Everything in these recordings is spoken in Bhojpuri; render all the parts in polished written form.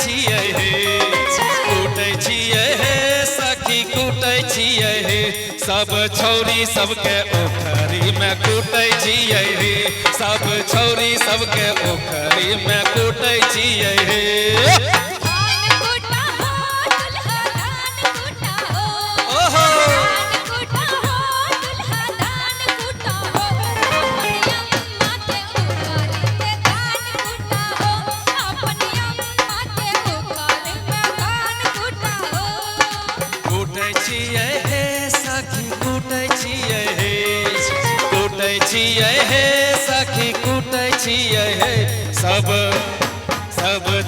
छियै हे, कूटै छियै हे सखी कूटै छियै हे, सब छौरी सबके ओखरी में कूटै छियै हे, सब छौरी सबके ओखरी में कूटै छियै हे। कूटै छियै हे सखी कूटै छियै हे, कूटै छियै हे सखी कूटै छियै हे, सब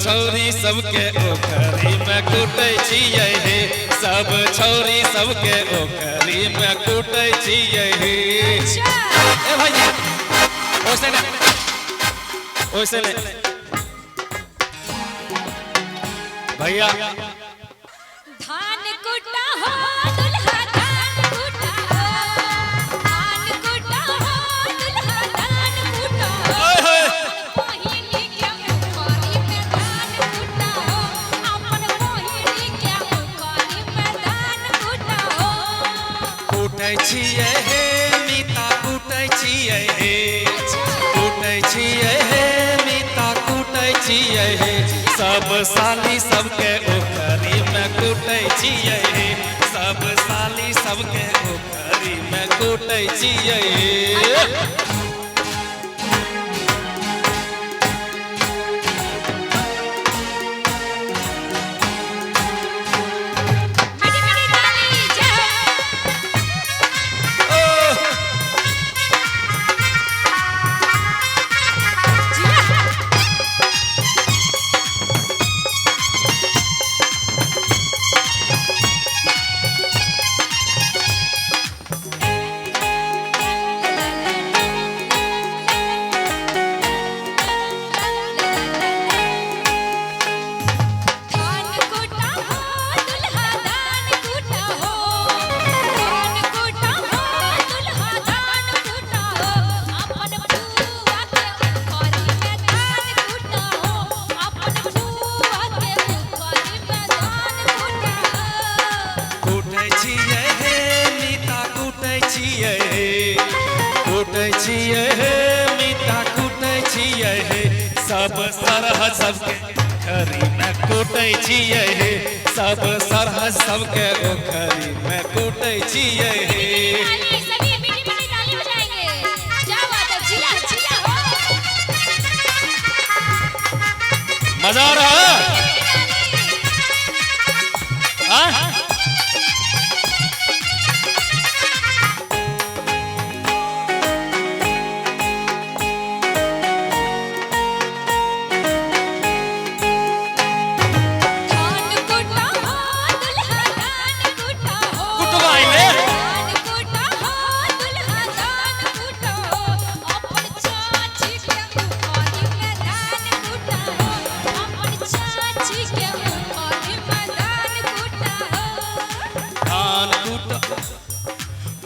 छौरी सबके ओखरी में कूटै छियै हे, सब छौरी सबके ओखरी में कूटै छियै हे। ए भाई ओसे नहीं भैया धान कुटा हो दुल्हा धान कुटा हो, धान कुटा हो दुल्हा धान कुटा हो, मोहिनी के ओखरी में धान कुटा हो, अपन मोहिनी के ओखरी में धान कुटा हो। कूटै छियै हे मीता कूटै छियै हे, कूटै छियै हे मीता कूटै छियै हे, सब साली सबके ओखरी में कूटै छियै हे, सब साली सबके ओखरी में कूटै छियै हे। कूटै छियै हे मीता कूटै छियै हे, सब सरहद सबके ओखरी में कूटै छियै हे, सब सरहद सबके ओखरी में कूटै छियै हे। मजा आ रहा है?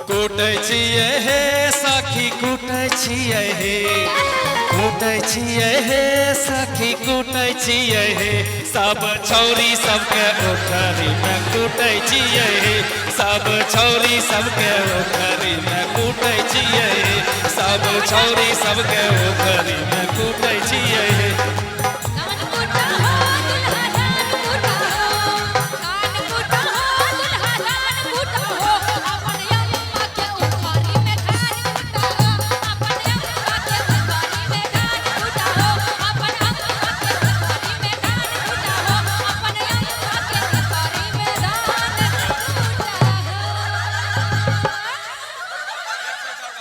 कूटै छियै हे सखी कूटै छियै हे, कूटै छियै हे सखी कूटै छियै हे, सब छौरी सबके ओखरी में कूटै छियै हे, सब छौरी सबके ओखरी में कूटै छियै हे, सब छौरी सबके ओखरी में कूटै छियै।